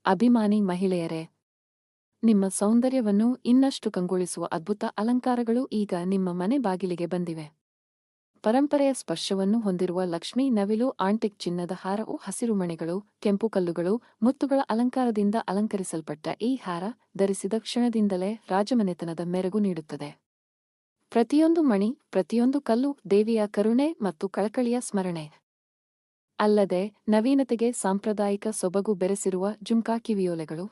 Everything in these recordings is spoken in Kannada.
ಅಭಿಮಾನಿ ಮಹಿಳೆಯರೇ, ನಿಮ್ಮ ಸೌಂದರ್ಯವನ್ನು ಇನ್ನಷ್ಟು ಕಂಗೊಳಿಸುವ ಅದ್ಭುತ ಅಲಂಕಾರಗಳು ಈಗ ನಿಮ್ಮ ಮನೆ ಬಾಗಿಲಿಗೆ ಬಂದಿವೆ. ಪರಂಪರೆಯ ಸ್ಪರ್ಶವನ್ನು ಹೊಂದಿರುವ ಲಕ್ಷ್ಮೀ ನವಿಲು ಆಂಟಿಕ್ ಚಿನ್ನದ ಹಾರವು ಹಸಿರು ಮಣಿಗಳು, ಕೆಂಪು ಕಲ್ಲುಗಳು, ಮುತ್ತುಗಳ ಅಲಂಕಾರದಿಂದ ಅಲಂಕರಿಸಲ್ಪಟ್ಟ ಈ ಹಾರ ಧರಿಸಿದ ಕ್ಷಣದಿಂದಲೇ ರಾಜಮನೆತನದ ಮೆರುಗು ನೀಡುತ್ತದೆ. ಪ್ರತಿಯೊಂದು ಮಣಿ, ಪ್ರತಿಯೊಂದು ಕಲ್ಲು ದೇವಿಯ ಕರುಣೆ ಮತ್ತು ಕಳಕಳಿಯ ಸ್ಮರಣೆ. ಅಲ್ಲದೆ ನವೀನತೆಗೆ ಸಾಂಪ್ರದಾಯಿಕ ಸೊಬಗು ಬೆರೆಸಿರುವ ಜುಮ್ಕಾ ಕಿವಿಯೋಲೆಗಳು.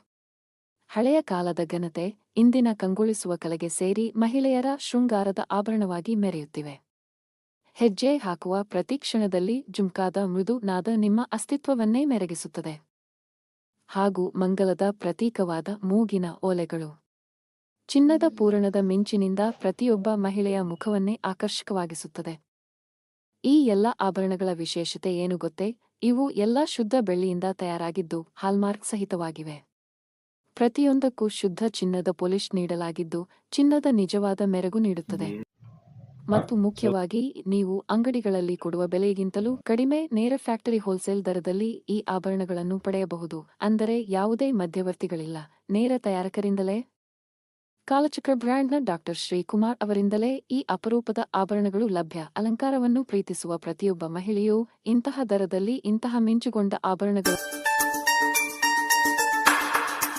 ಹಳೆಯ ಕಾಲದ ಘನತೆ ಇಂದಿನ ಕಂಗೊಳಿಸುವ ಕಲೆಗೆ ಸೇರಿ ಮಹಿಳೆಯರ ಶೃಂಗಾರದ ಆಭರಣವಾಗಿ ಮೆರೆಯುತ್ತಿವೆ. ಹೆಜ್ಜೆ ಹಾಕುವ ಪ್ರತಿ ಕ್ಷಣದಲ್ಲಿ ಜುಮ್ಕಾದ ಮೃದು ನಾದ ನಿಮ್ಮ ಅಸ್ತಿತ್ವವನ್ನೇ ಮೆರಗಿಸುತ್ತದೆ. ಹಾಗೂ ಮಂಗಲದ ಪ್ರತೀಕವಾದ ಮೂಗಿನ ಓಲೆಗಳು. ಚಿನ್ನದ ಪೂರಣದ ಮಿಂಚಿನಿಂದ ಪ್ರತಿಯೊಬ್ಬ ಮಹಿಳೆಯ ಮುಖವನ್ನೇ ಆಕರ್ಷಕವಾಗಿಸುತ್ತದೆ. ಈ ಎಲ್ಲ ಆಭರಣಗಳ ವಿಶೇಷತೆ ಏನು ಗೊತ್ತೇ? ಇವು ಎಲ್ಲ ಶುದ್ಧ ಬೆಳ್ಳಿಯಿಂದ ತಯಾರಾಗಿದ್ದು ಹಾಲ್ಮಾರ್ಕ್ ಸಹಿತವಾಗಿವೆ. ಪ್ರತಿಯೊಂದಕ್ಕೂ ಶುದ್ಧ ಚಿನ್ನದ ಪೊಲಿಶ್ ನೀಡಲಾಗಿದ್ದು ಚಿನ್ನದ ನಿಜವಾದ ಮೆರುಗು ನೀಡುತ್ತದೆ. ಮತ್ತು ಮುಖ್ಯವಾಗಿ ನೀವು ಅಂಗಡಿಗಳಲ್ಲಿ ಕೊಡುವ ಬೆಲೆಗಿಂತಲೂ ಕಡಿಮೆ ನೇರ ಫ್ಯಾಕ್ಟರಿ ಹೋಲ್ಸೇಲ್ ದರದಲ್ಲಿ ಈ ಆಭರಣಗಳನ್ನು ಪಡೆಯಬಹುದು. ಅಂದರೆ ಯಾವುದೇ ಮಧ್ಯವರ್ತಿಗಳಿಲ್ಲ, ನೇರ ತಯಾರಕರಿಂದಲೇ. ಕಾಲಚಕ್ರ ಬ್ರ್ಯಾಂಡ್ನ ಡಾಕ್ಟರ್ ಶ್ರೀಕುಮಾರ್ ಅವರಿಂದಲೇ ಈ ಅಪರೂಪದ ಆಭರಣಗಳು ಲಭ್ಯ. ಅಲಂಕಾರವನ್ನು ಪ್ರೀತಿಸುವ ಪ್ರತಿಯೊಬ್ಬ ಮಹಿಳೆಯೂ ಇಂತಹ ದರದಲ್ಲಿ ಇಂತಹ ಮಿಂಚುಗೊಂಡ ಆಭರಣಗಳು